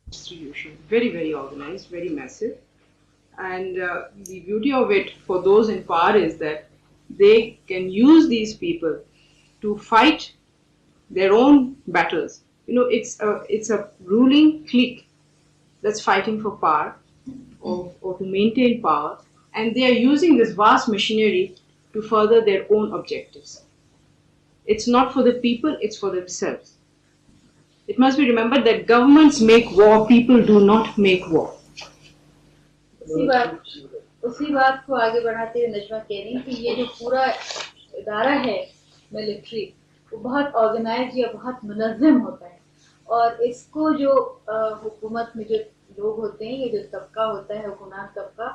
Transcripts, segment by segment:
institution, very, very organized, very massive. And the beauty of it for those in power is that they can use these people to fight their own battles. You know, it's a ruling clique that's fighting for power or to maintain power, and they are using this vast machinery to further their own objectives. It's not for the people, it's for themselves. It must be remembered that governments make war, people do not make war. उसी बात को आगे बढ़ाते हुए नजमा कह रही कि ये जो पूरा इदारा है मिलिट्री, वो बहुत ऑर्गेनाइज या बहुत मुनज़्ज़म होता है, और इसको जो हुकूमत में जो लोग होते हैं, ये जो तबका होता है, हुकूमत तबका,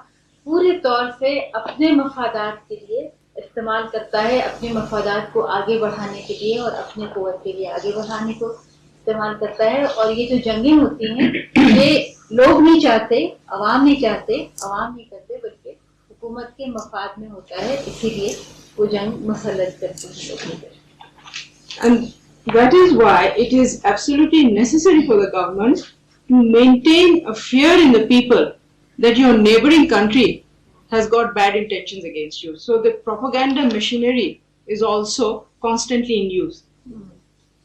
पूरे तौर से अपने मफादात के लिए इस्तेमाल करता है, अपने मफादात को आगे बढ़ाने के लिए और अपने क़ुव्वत के लिए आगे बढ़ाने को इस्तेमाल करता है। और ये जो जंगें होती हैं, ये लोग नहीं चाहते, अवाम नहीं चाहते, अवाम नहीं करते, बल्कि हुकूमत के मफाद में होता है, इसीलिए वो जंग मुसल्लत करती है लोगों पर। And that is why it is absolutely necessary for the government to maintain a fear in the people that your neighboring country has got bad intentions against you. So the propaganda machinery is also constantly in use.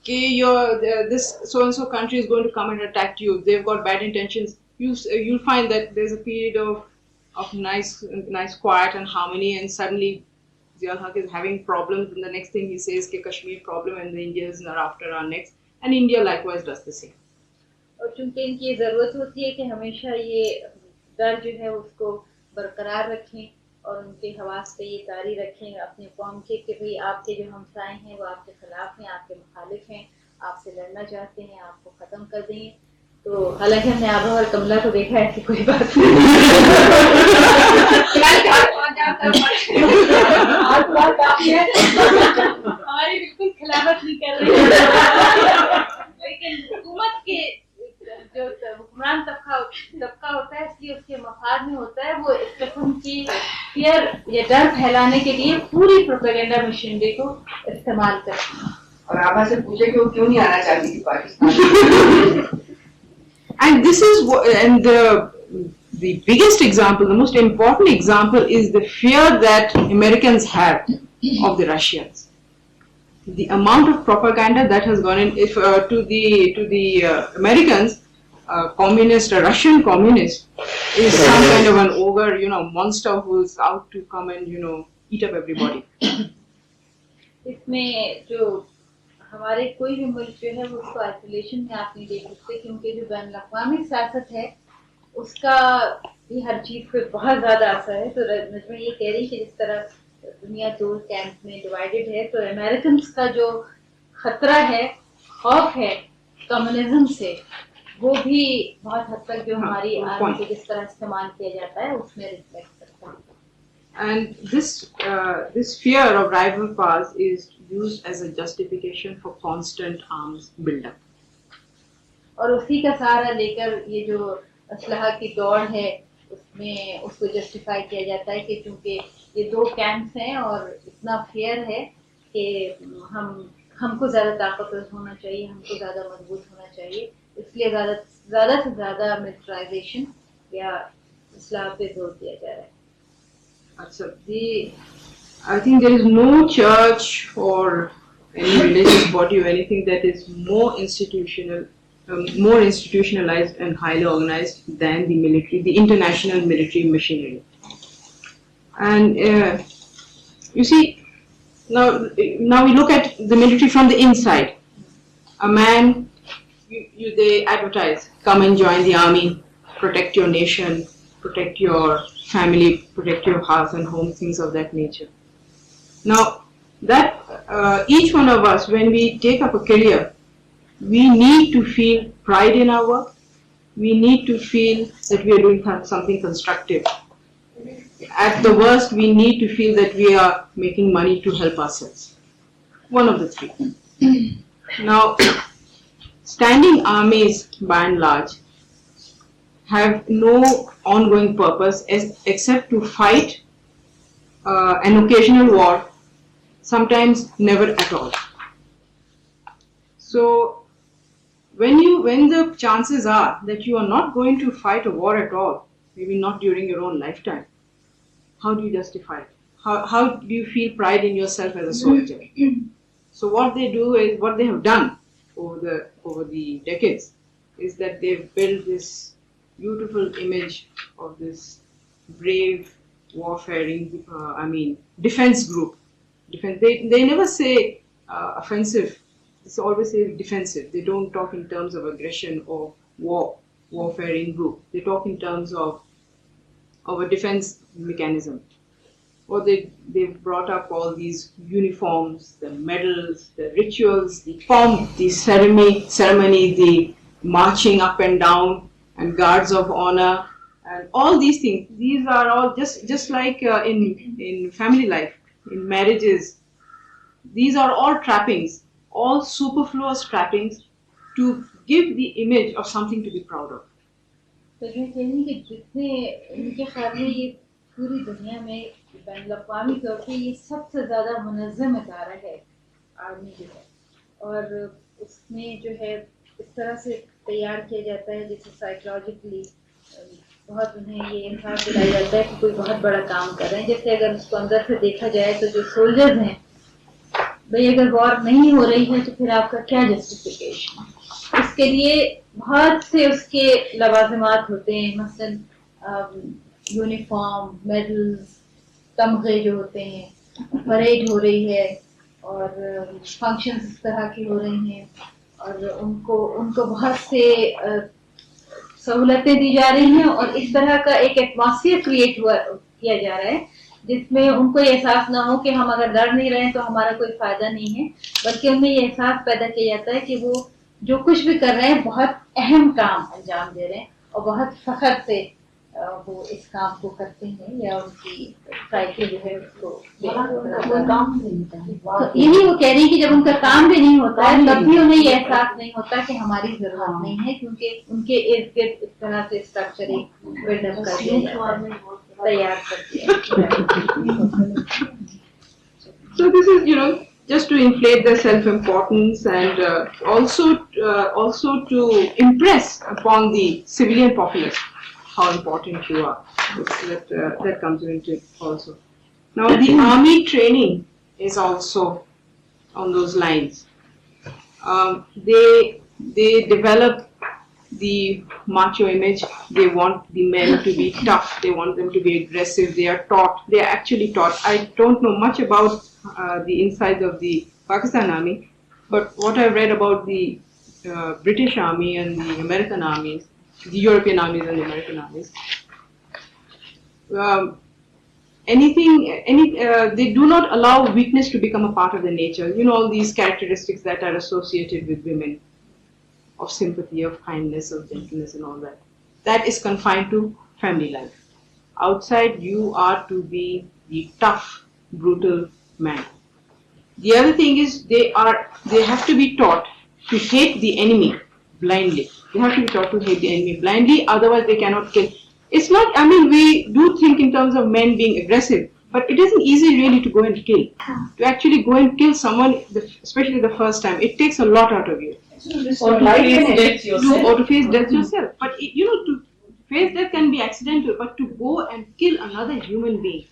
This so-and-so country is going to come and attack you. They've got bad intentions. You'll find that there's a period of nice quiet and harmony, and suddenly Ziaul Haq is having problems, and the next thing he says कि Kashmir problem and the Indians are after our necks, and India likewise does the same. और चूंकि इनकी ज़रूरत होती है कि हमेशा ये डर जो है उसको बरकरार रखें और उनके हवास पे ये तारी रखें अपने कौम के कि भाई आपके जो हमसाए हैं वो आपके खिलाफ हैं, आपके मुखालिफ हैं, आपसे लड़ना चाहते हैं, आपको ख़त्म कर देंगे। तो हालांकि हमने आबा और कमला को देखा, ऐसी कोई बात नहीं। हमारी बिल्कुल खिलाफत नहीं कर रही, लेकिन हुकूमत के जो हुक्मरान तबका होता है, इसलिए उसके मफाद में होता है, वो इस किस्म की फियर या डर फैलाने के लिए पूरी प्रोपेगेंडा मशीनरी को इस्तेमाल करते हैं। और आभा से पूछे कि वो क्यों नहीं आना चाहती थी Pakistan. And this is and the biggest example, the most important example, is the fear that Americans have of the Russians. The amount of propaganda that has gone in, if to the Americans, a Russian communist is some kind of an ogre, monster who is out to come and eat up everybody. इसमें जो हमारे कोई भी मुल्क जो है वो उसको आइसोलेशन में आप नहीं देख सकते, क्योंकि जो बैनुल-अक़वामी सियासत है उसका भी हर चीज़ पे बहुत ज़्यादा असर है। तो नजमा ये कह रही कि जिस तरह दुनिया दो कैंप में डिवाइडेड है, तो अमेरिकन का जो खतरा है, खौफ है कम्युनिज्म से, वो भी बहुत हद तक जो हमारी आर्मी को जिस तरह इस्तेमाल किया जाता है उसमें रिफ्लेक्ट करता है। And this fear of rival powers is used as a justification for constant arms build-up. और उसी का सहारा लेकर ये जो असलहा की दौड़ है उसमें उसको जस्टिफाई किया जाता है कि चूंकि ये दो कैंप्स हैं और इतना फेयर है कि हमको ज़्यादा ताकतवर होना चाहिए, हमको ज़्यादा मजबूत होना चाहिए, इसलिए ज़्यादा से ज़्यादा मिलिटराइजेशन या इस्लाह पे जोर दिया जा रहा है। I think there is no church or any religious body or anything that is more institutionalized and highly organized than the military, the international military machinery. And you see, now we look at the military from the inside. A man, they advertise, come and join the army, protect your nation, protect your family, protect your house and home, things of that nature. Now, that each one of us, when we take up a career, we need to feel pride in our work. We need to feel that we are doing something constructive. At the worst, we need to feel that we are making money to help ourselves. One of the three. Now, standing armies, by and large, have no ongoing purpose except to fight an occasional war, sometimes never at all. So when the chances are that you are not going to fight a war at all, maybe not during your own lifetime, how do you justify it? How do you feel pride in yourself as a soldier? So what they do is, what they have done over the decades is that they've built this beautiful image of this brave warfaring, defense group. They never say offensive. They always say defensive. They don't talk in terms of aggression or warfaring group. They talk in terms of a defense mechanism. Or they've brought up all these uniforms, the medals, the rituals, the pomp, the ceremony, the marching up and down, and guards of honor, and all these things. These are all just like in family life, in marriages. These are all trappings, all superfluous trappings to give the image of something to be proud of. तो मैं कहनी कि जितने उनके ख्याल में ये पूरी दुनिया में बैनुल-अक़वामी तौर पे ये सबसे ज़्यादा मुनज़्ज़म इदारा है आर्मी जो है, और उसमें जो है इस तरह से तैयार किया जाता है जैसे साइकोलॉजिकली बहुत उन्हें ये एहसास दिलाया जाता है कि कोई बहुत बड़ा काम कर रहे हैं। जैसे अगर उसको अंदर से देखा जाए तो जो सोल्जर्स हैं, भाई अगर वॉर नहीं हो रही है तो फिर आपका क्या जस्टिफिकेशन है? इसके लिए बहुत से उसके लवाज़िमात होते हैं, मसलन यूनिफॉर्म, मेडल्स, तमगे जो होते हैं, परेड हो रही है और फंक्शंस इस तरह की हो रही हैं, और उनको बहुत से सहूलतें दी जा रही हैं, और इस तरह का एक एटमॉस्फेयर क्रिएट किया जा रहा है जिसमें उनको ये एहसास ना हो कि हम अगर लड़ नहीं रहे हैं तो हमारा कोई फायदा नहीं है, बल्कि उनमें ये एहसास पैदा किया जाता है कि वो जो कुछ भी कर रहे हैं बहुत अहम काम अंजाम दे रहे हैं और बहुत फख्र से वो इस काम को करते हैं, या उनकी साइकिल जो है उसको यही वो कह रही है कि जब उनका काम भी नहीं होता है तब भी उन्हें ये एहसास नहीं होता कि हमारी जरूरत नहीं है, क्योंकि उनके इर्द गिर्द इस तरह से स्ट्रक्चर बिल्डअप कर दिया जाता है, तैयार कर दिया। So this is, just to inflate their self-importance and also to impress upon the civilian populace how important you are. That comes into it also. Now the army training is also on those lines. They develop the macho image. They want the men to be tough. They want them to be aggressive. They are actually taught. I don't know much about the insides of the Pakistan Army, but what I've read about the British Army and the American armies, the European armies and the American armies, they do not allow weakness to become a part of the nature. All these characteristics that are associated with women, of sympathy, of kindness, of gentleness and all that. That is confined to family life. Outside, you are to be the tough, brutal man. The other thing is they have to be taught to hate the enemy blindly. They have to be taught to hate the enemy blindly, otherwise they cannot kill. It's not, we do think in terms of men being aggressive, but it isn't easy really to go and kill. To actually go and kill someone, especially the first time, it takes a lot out of you. Or to face death yourself. But to face death can be accidental, but to go and kill another human being,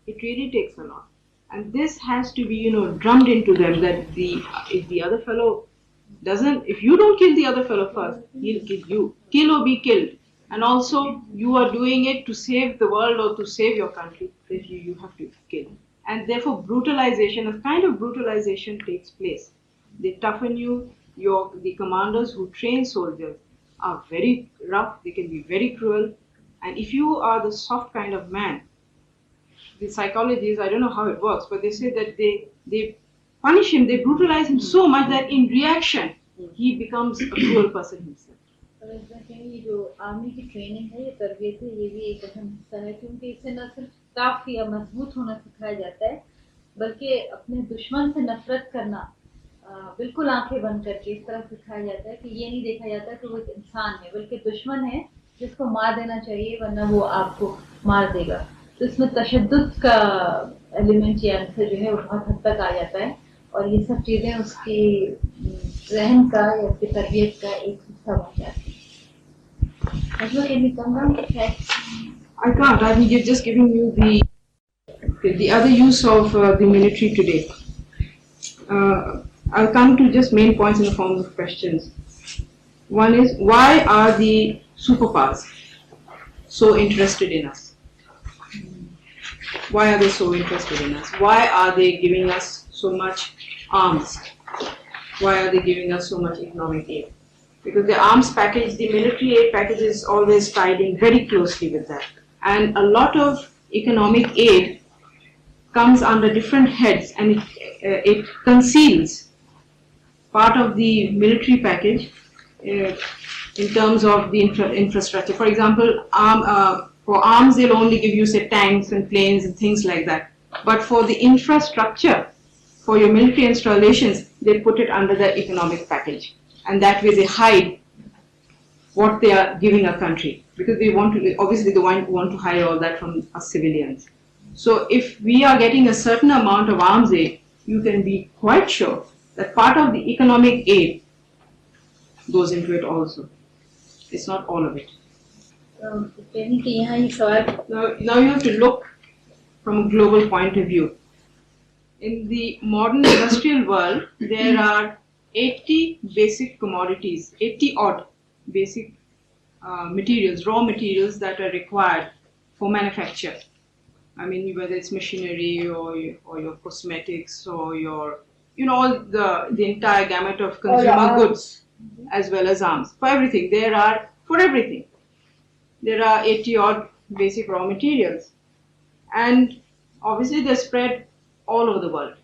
it really takes a lot. And this has to be, drummed into them that if the other fellow if you don't kill the other fellow first, he'll kill you. Kill or be killed. And also, you are doing it to save the world or to save your country, that you have to kill. And therefore, a kind of brutalization takes place. They toughen you. The commanders who train soldiers are very rough. They can be very cruel. And if you are the soft kind of man, the psychologists, I don't know how it works, but they say that they punish him, they brutalize him so much that in reaction, he becomes a cruel person himself. ये जो army की training है, ये तरबियत है, ये भी एक अहम हिस्सा है, क्योंकि इससे न सिर्फ टफ या मजबूत होना सिखाया जाता है, बल्कि अपने दुश्मन से नफरत करना बिल्कुल आंखें बंद करके इस तरह सिखाया जाता है कि ये नहीं देखा जाता कि वो एक इंसान है, बल्कि दुश्मन है जिसको मार देना चाहिए, वरना वो आपको मार देगा। तो इसमें तशद्दुद का एलिमेंट या अंसर जो है वो बहुत हद तक आ जाता है, और ये सब चीज़ें उसके रहन का या उसकी तरबियत का एक हिस्सा बन जाती हैं। Najma, can you come down to check? I can't. I mean, you're just giving you the other use of the military today. I'll come to just main points in the form of questions. One is, why are the superpowers so interested in us? Why are they so interested in us? Why are they giving us so much arms? Why are they giving us so much economic aid? Because the arms package, the military aid package is always tied in very closely with that. And a lot of economic aid comes under different heads, and it conceals part of the military package in terms of the infrastructure. For example, for arms they'll only give you, say, tanks and planes and things like that. But for the infrastructure, for your military installations, they put it under the economic package. And that way they hide what they are giving a country, because they want to, obviously they want to hide all that from us civilians. So if we are getting a certain amount of arms aid, you can be quite sure that part of the economic aid goes into it also. It's not all of it. Now you have to look from a global point of view. In the modern industrial world, there are 80 basic commodities, 80 odd basic materials, raw materials that are required for manufacture. I mean, whether it's machinery or your cosmetics or your, all the entire gamut of consumer goods, as well as arms. For everything, for everything, there are 80 odd basic raw materials. And obviously they're spread all over the world.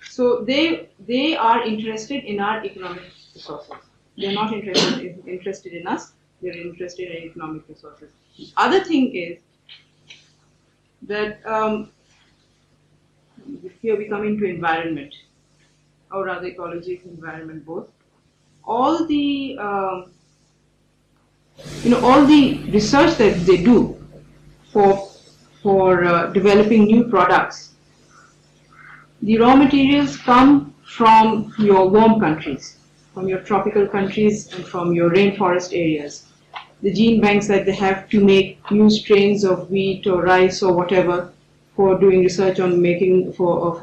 So they are interested in our economic resources. They're not interested in us, they're interested in economic resources. The other thing is that here we come into environment, or rather ecology, environment, both. All the all the research that they do for developing new products, the raw materials come from your warm countries, from your tropical countries, and from your rainforest areas. The gene banks that they have to make new strains of wheat or rice or whatever, for doing research on making, for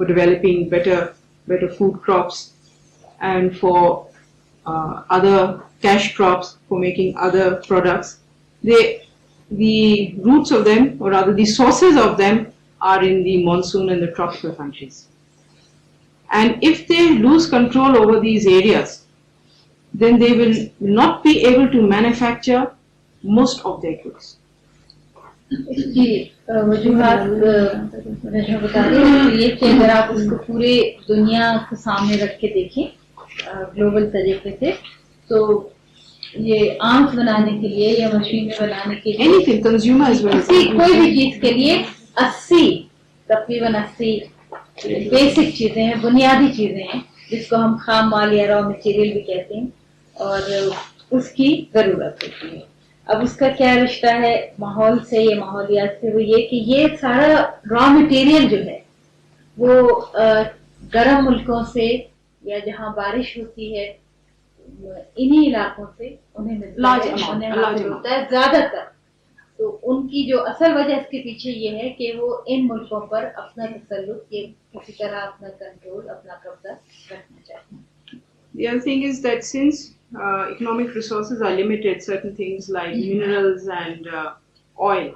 developing better food crops, and for other cash crops, for making other products. The roots of them, or rather the sources of them, are in the monsoon and the tropical countries. And if they lose control over these areas, then they will not be able to manufacture most of their goods. इसकी वजूहात रजनी बता रही है ये कि अगर आप उसको पूरे दुनिया के सामने रख के देखें ग्लोबल तरीके से, तो ये आंच बनाने के लिए या मशीन में बनाने के लिए anything, consumer as well, कोई भी चीज के लिए 80 तकरीबन 80 बेसिक चीजें हैं, बुनियादी चीजें हैं, जिसको हम खाम माल या रॉ मटेरियल भी कहते हैं, और उसकी जरूरत होती है। अब उसका क्या रिश्ता है माहौल से या माहौलियात से, वो ये कि ये सारा रॉ मटेरियल जो है वो गर्म मुल्कों से या जहाँ बारिश होती है इन्हीं इलाकों से उन्हें मिलता है ज्यादातर। तो उनकी जो असल वजह इसके पीछे ये है कि वो इन मुल्कों पर अपना तसल्लुत, ये किसी तरह अपना कंट्रोल, अपना कब्जा रखना चाहते हैं। The other thing is that since economic resources are limited, certain things like minerals and oil,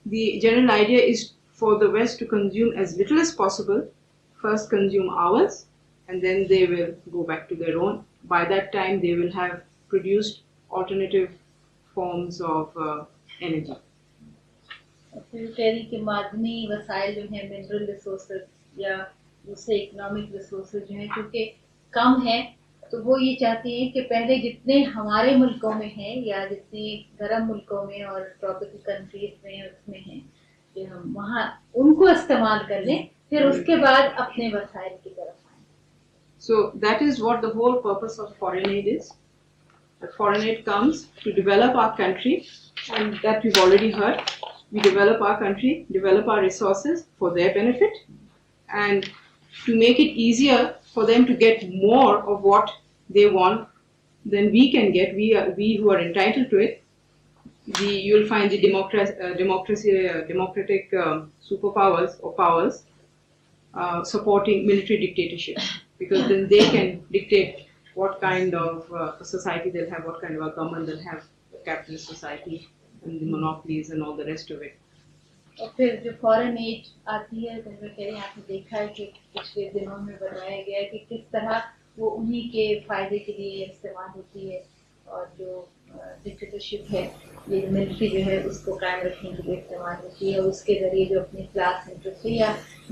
the general idea is for the West to consume as little as possible, first consume ours, and then they will go back to their own. By that time, they will have produced alternative forms of energy. फिर कह रही कि मादनी वसाइल जो हैं, mineral resources या दूसरे economic resources जो हैं, क्योंकि कम है, तो वो ये चाहती हैं कि पहले जितने हमारे मुल्कों में हैं या जितने गर्म मुल्कों में और ट्रॉपिकल कंट्रीज में उसमें हैं, कि हम वहाँ उनको इस्तेमाल कर लें, फिर उसके बाद अपने वसाइल की तरफ आएं। So that is what the whole purpose of foreign aid is. The foreign aid comes to develop our country, and that we've already heard. we develop our country, develop our resources for their benefit, and to make it easier for them to get more of what they want than we can get, we who are entitled to it. You'll find the democratic superpowers or powers supporting military dictatorship, because then they can dictate what kind of society they'll have, what kind of a government they'll have, a capitalist society and the monopolies and all the rest of it. और फिर जो foreign add आती है, तो मैं कह रही आपने देखा है कि पिछले दिनों में बताया गया है कि किस तरह वो उन्हीं के फायदे के लिए इस्तेमाल होती है, और जो डिक्टेटरशिप है, ये मिलिट्री जो है उसको कायम रखने के लिए इस्तेमाल होती है, और उसके जरिए जो अपनी क्लास इंटरेस्ट है या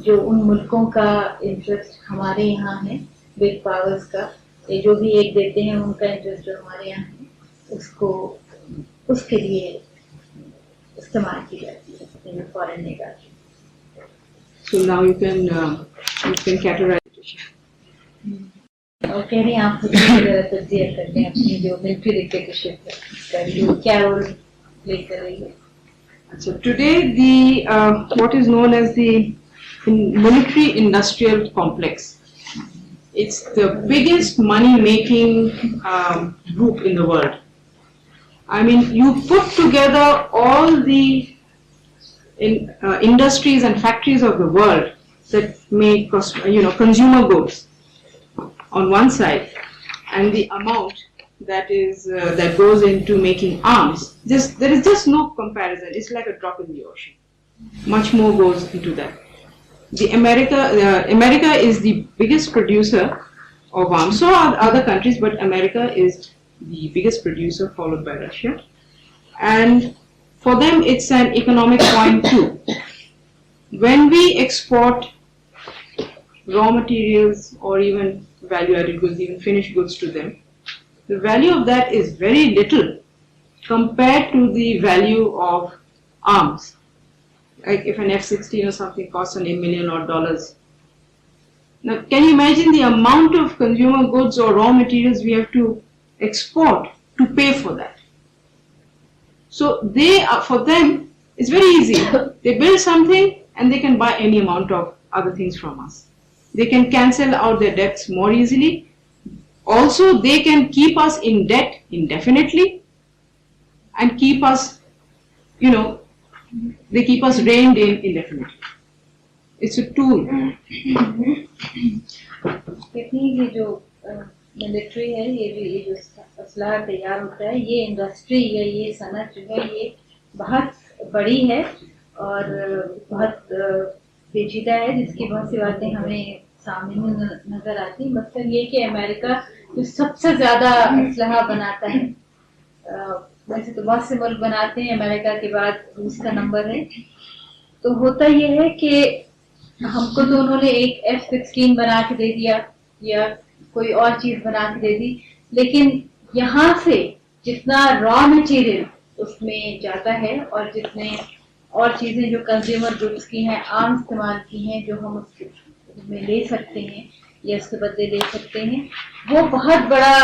जो उन मुल्कों का इंटरेस्ट हमारे यहाँ है, बिग पावर्स का, ये जो भी एक देते हैं उनका इंटरेस्ट जो हमारे यहाँ है, उसको उसके लिए इस्तेमाल की जाती है फॉरेन एड आती है. So now you can categorize it. और कह रही हैं आप तज्जिया करते हैं अपनी जो मिलिट्री डिक्टेटरशिप है उसका क्या रोल प्ले कर रही है. So today what is known as the military industrial complex, it's the biggest money making group in the world. I mean, you put together all the industries and factories of the world that make consumer goods on one side, and the amount that goes into making arms, there is just no comparison. It's like a drop in the ocean. Much more goes into that. America is the biggest producer of arms. So are other countries, but America is the biggest producer, followed by Russia. And for them, it's an economic point too. When we export raw materials or even value-added goods, even finished goods to them, the value of that is very little compared to the value of arms. Like if an F-16 or something costs $1 million or dollars. Now, can you imagine the amount of consumer goods or raw materials we have to export to pay for that? So for them, it's very easy. They build something and they can buy any amount of other things from us. They can cancel out their debts more easily. Also, they can keep us in debt indefinitely and keep us, they keep us reined in indefinitely. It's a tool. ये जो military है, ये जो असलाह तैयार होता है, ये industry या ये सनत जो है ये बहुत बड़ी है और बहुत पेचीदा है, जिसकी बहुत सी बातें हमें सामने नजर आती है. मतलब ये कि अमेरिका जो सबसे ज्यादा असलहा बनाता है, वैसे तो बहुत से मुल्क बनाते हैं, अमेरिका के बाद रूस का नंबर है. तो होता ये है कि हमको तो उन्होंने एक F-16 बना के दे दिया या कोई और चीज बना के दे दी, लेकिन यहाँ से जितना रॉ मटेरियल उसमें जाता है और जितने और चीजें जो कंज्यूमर गुड्स की हैं, आम इस्तेमाल की हैं, जो हम उसमें ले सकते हैं या उसके बदले ले सकते हैं, वो बहुत बड़ा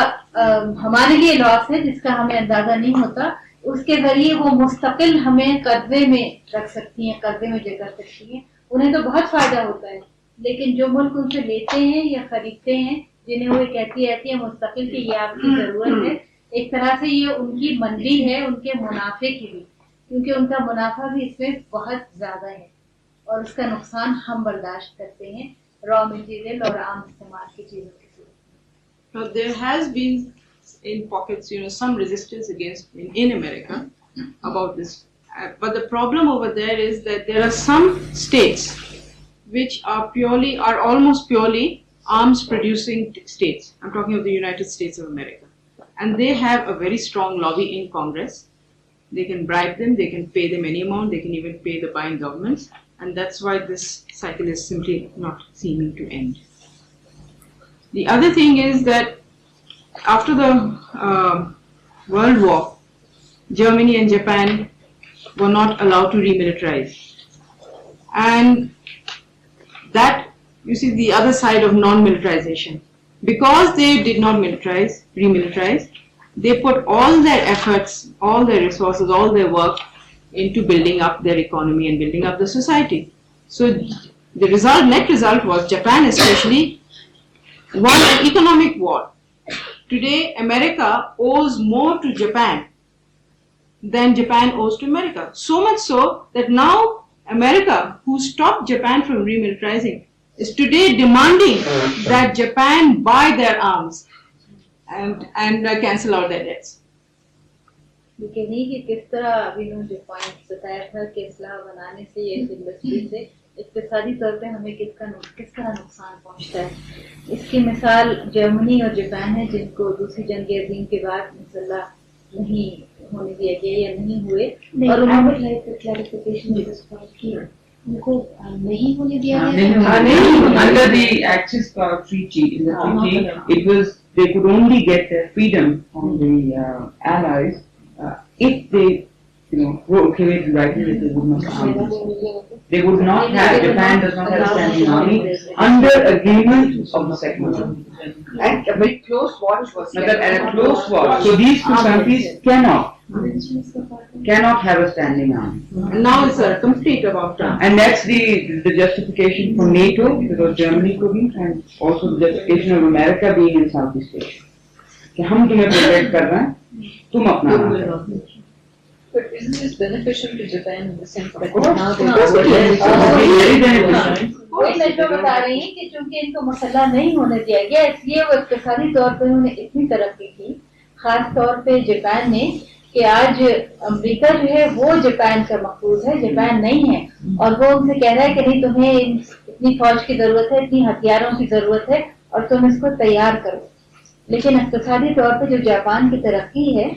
हमारे लिए लॉस है जिसका हमें अंदाजा नहीं होता. उसके जरिए वो मुस्तकिल हमें कर्जे में रख सकती हैं, कर्जे में जगह सकती हैं. उन्हें तो बहुत फायदा होता है, लेकिन जो मुल्क उनसे लेते हैं या खरीदते हैं, जिन्हें वो कहती रहती है मुस्तकिल की ये आपकी जरूरत है, एक तरह से ये उनकी मंदी है उनके मुनाफे की भी, क्योंकि उनका मुनाफा भी इसमें बहुत ज्यादा है और उसका नुकसान हम बर्दाश्त करते हैं रॉ मटेरियल और आम इस्तेमाल की चीजों के सूरत. Now there has been in pockets, some resistance against in America about this. But the problem over there is that there are some states which are almost purely arms producing states. I'm talking of the United States of America. And they have a very strong lobby in Congress. They can bribe them, they can pay them any amount, they can even pay the buying governments. And that's why this cycle is simply not seeming to end. The other thing is that after the World War, Germany and Japan were not allowed to remilitarize. And that, you see, the other side of non-militarization. Because they did not remilitarize, they put all their efforts, all their resources, all their work into building up their economy and building up the society. So the result, net result was Japan especially won an economic war. Today, America owes more to Japan than Japan owes to America. So much so that now America, who stopped Japan from remilitarizing, is today demanding that Japan buy their arms and cancel out their debts. लेकिन ये कि किस तरह अभी उन्होंने जो point बताया था कि इस्लाह बनाने से ये इंडस्ट्री से इक्तिसादी तौर पे हमें किस तरह नुकसान पहुंचता है, इसकी मिसाल जर्मनी और जापान है, जिनको दूसरी जंग अज़ीम के बाद मुसल्लह नहीं होने दिया गया या नहीं हुए, और उन्होंने क्लैरिफिकेशन उनको नहीं होने दिया गया। Under the Axis Power Treaty, in the treaty, it was they could only get their freedom from the Allies if they, were okay with writing that they would not arm. They would not have, Japan does not have a standing army under agreement of the Second World War. And a very close watch was kept. And a close watch. So these two countries cannot have a standing army. Now it's a complete about time. And that's the justification for NATO, because Germany couldn't, and also the justification of America being in Southeast Asia. कि हम तुम्हें protect कर रहे हैं, तुम अपना नाम करो. But isn't this beneficial to Japan in the sense that now वही मैं जो बता रही हूँ कि चूंकि इनको मसला नहीं होने दिया गया, इसलिए वो इक्तिसादी तौर पर उन्होंने इतनी तरक्की की, खास तौर पे जापान ने, कि आज अमेरिका जो है वो जापान का मकबूज है, जापान नहीं है, और वो उनसे कह रहा है कि नहीं, तुम्हें इतनी फौज की जरूरत है, इतनी हथियारों की जरूरत है, और तुम इसको तैयार करो. लेकिन इक्तिसादी तौर पे जो जापान की तरक्की है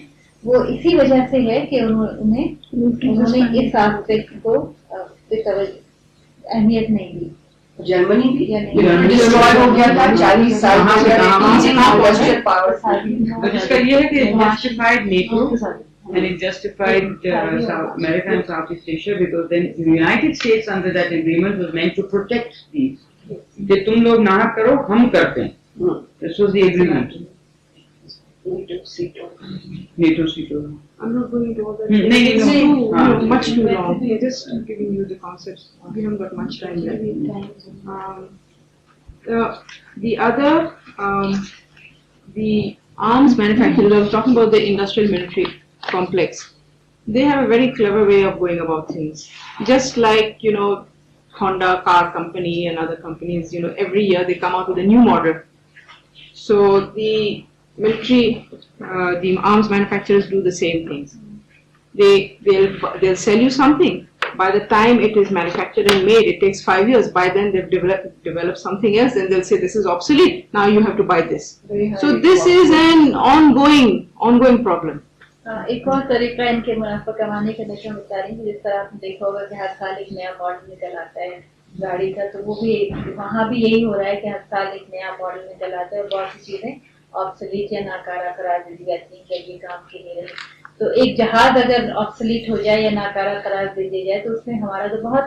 वो इसी वजह से है कि उन्होंने इस आस्पेक्ट को अहमियत नहीं दी. जर्मनी भी डिस्ट्रॉय हो गया था 40 साल But इसका ये है कि it justified NATO and it justified South America and Southeast Asia, because then the United States under that agreement was meant to protect these. कि तुम लोग ना करो, हम करते हैं. This was the agreement. NATO seat. I'm not going into all that. No. Much too long. We're just giving you the concepts. We haven't got much time left. The other, the arms manufacturers, I was talking about the industrial military complex. They have a very clever way of going about things. Just like, Honda car company and other companies, every year they come out with a new model. So the military, the arms manufacturers do the same things. They'll sell you something. By the time it is manufactured and made, it takes 5 years. By then they've developed something else, and they'll say this is obsolete. Now you have to buy this. So this is an ongoing problem. एक और तरीका इनके मुनाफा कमाने का नशा बता रही हूँ, जिस तरह आपने देखा होगा कि हर साल एक नया मॉडल निकल आता है गाड़ी का, तो वो भी वहाँ भी यही हो रहा है कि हर साल एक नया मॉडल निकल आता है और बहुत सी चीजें ऑब्सोलीट या नाकारा करार दी जाती हैं कि ये काम की नहीं रही. तो एक जहाज अगर ऑब्सोलीट हो जाए या नाकारा करार दे दिया जाए तो उसमें हमारा तो बहुत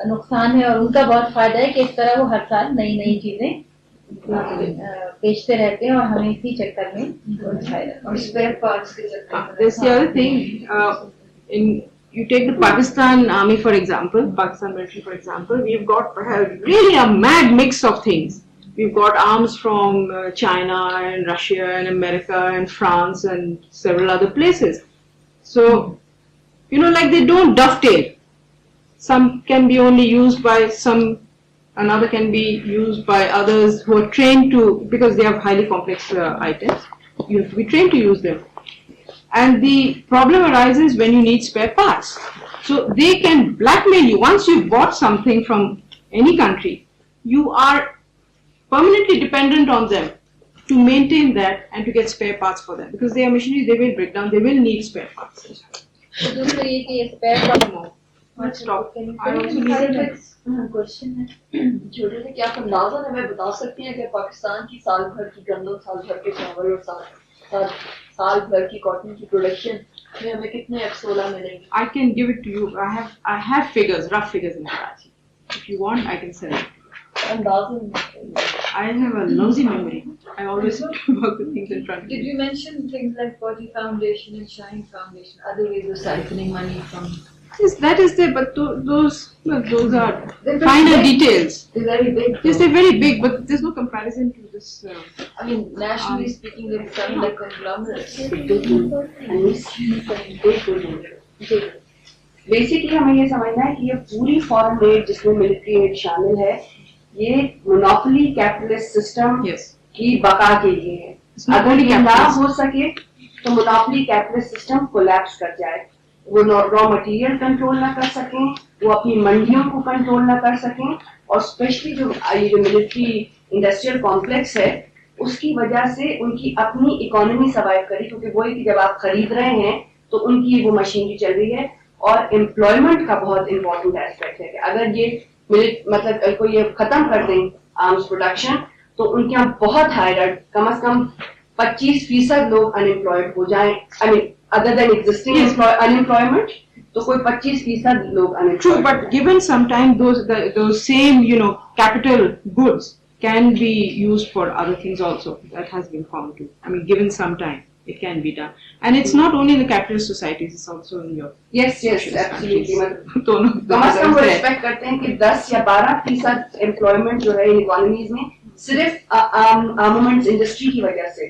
नुकसान है, और उनका बहुत फायदा है कि इस तरह वो हर साल नई नई चीजें बेचते रहते हैं और हमें इसी चक्कर में और स्पेयर पार्ट्स के चक्कर में. There's the other thing. You take the Pakistan army for example, Pakistan military for example. We've got really a mad mix of things. We've got arms from China and Russia and America and France and several other places. So, like they don't dovetail. Some can be only used by some, another can be used by others who are trained to, because they have highly complex items. You have to be trained to use them. And the problem arises when you need spare parts. So they can blackmail you. Once you've bought something from any country, you are permanently dependent on them to maintain that and to get spare parts for them, because they are machinery, they will break down, they will need spare parts. तो दूसरा ये कि ये spare part Let's stop. Question है छोटे से क्या आप अंदाजा हमें बता सकते हैं कि पाकिस्तान की साल भर की गंदम, साल भर के चावल और साल भर की कॉटन की प्रोडक्शन में हमें कितने F-16 मिलेंगे? I can give it to you. I have figures, rough figures in Karachi. If you want, I can send it. I have a lousy memory. I always talk about the things in front of me. Did you mention things like Body Foundation and Shine Foundation, other ways of siphoning money from Yes, that is there, but those are They're finer very big. details. They're very big. Yes, they're very big, but there's no comparison to this. I mean, nationally speaking, they sound like conglomerates. Basically हमें ये समझना है कि ये पूरी foreign add जिसमें military add शामिल है, ये मोनोपोली कैपिटलिस्ट सिस्टम Yes. की बका के लिए है. अगर ये ना हो सके तो मोनोपोली कैपिटलिस्ट सिस्टम कोलैप्स कर जाए. वो रॉ मटेरियल कंट्रोल ना कर सकें, वो अपनी मंडियों को कंट्रोल ना कर सकें, और स्पेशली जो ये जो मिलिट्री इंडस्ट्रियल कॉम्प्लेक्स है उसकी वजह से उनकी अपनी इकोनॉमी सर्वाइव करी, क्योंकि वही कि जब आप खरीद रहे हैं तो उनकी वो मशीनरी चल रही है. और एम्प्लॉयमेंट का बहुत इंपॉर्टेंट एस्पेक्ट है कि अगर ये मतलब को ये खत्म कर दें आर्म्स प्रोडक्शन, तो उनके यहाँ बहुत हाई रेट, कम से कम 25% लोग अनएम्प्लॉयड हो जाएं. I mean other than existing unemployment, तो कोई 25% लोग True, unemployed. but given some time, those same capital goods can be used for other things also. That has been found too. I mean, given some time, it can be done, and it's not only in the capitalist societies; it's also in your yes yes socialist absolutely. countries. दोनों कम से कम वो है. Expect करते हैं कि 10 या 12% employment जो है इन इकोनॉमीज में सिर्फ आर्मामेंट्स इंडस्ट्री की वजह से.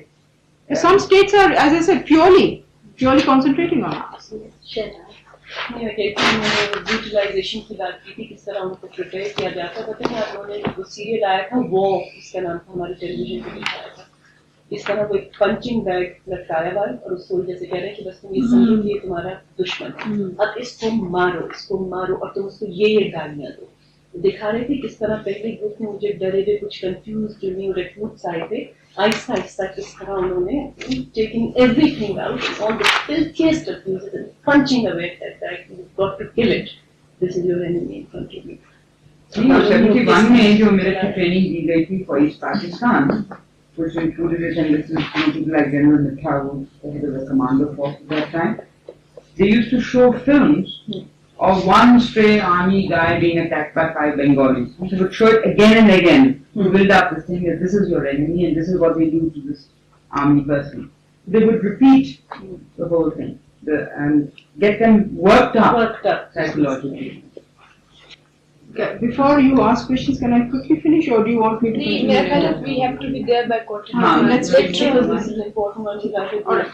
Some states are, as I said, purely concentrating on arms. मैं कहती हूँ ब्रूटलाइजेशन की बात की थी, किस तरह उनको प्रोटेक्ट किया जाता. पता है आप लोगों ने वो सीरियल आया था, वो इसका नाम था, हमारे टेलीविजन पे दिखाया था. इस तरह कोई पंचिंग बैग लटकाया हुआ और उसको जैसे कह रहे हैं कि बस तुम ये समझो कि ये तुम्हारा दुश्मन है, अब इसको मारो और तुम उसको ये गालियां दो. दिखा रहे थे किस तरह पहले ग्रुप में मुझे डरे हुए कुछ कंफ्यूज जो न्यू रिक्रूट्स आए थे, आहिस्ता आहिस्ता किस तरह उन्होंने taking everything out on the filthiest abuses and punching away at that. You've got to kill it. This is your enemy in front of you. 71 में जो मिलिट्री ट्रेनिंग दी गई थी for east Pakistan, which included it, and this is people like General Mithra, who was head of the commando force at that time. They used to show films of one stray army guy being attacked by 5 Bengalis. They would show it again and again to build up this thing that this is your enemy and this is what we do to this army person. They would repeat the whole thing and get them worked up psychologically. Okay, before you ask questions, can I quickly finish, or do you want me to continue? We have to be there by quarter. Let's Because this is important. All right.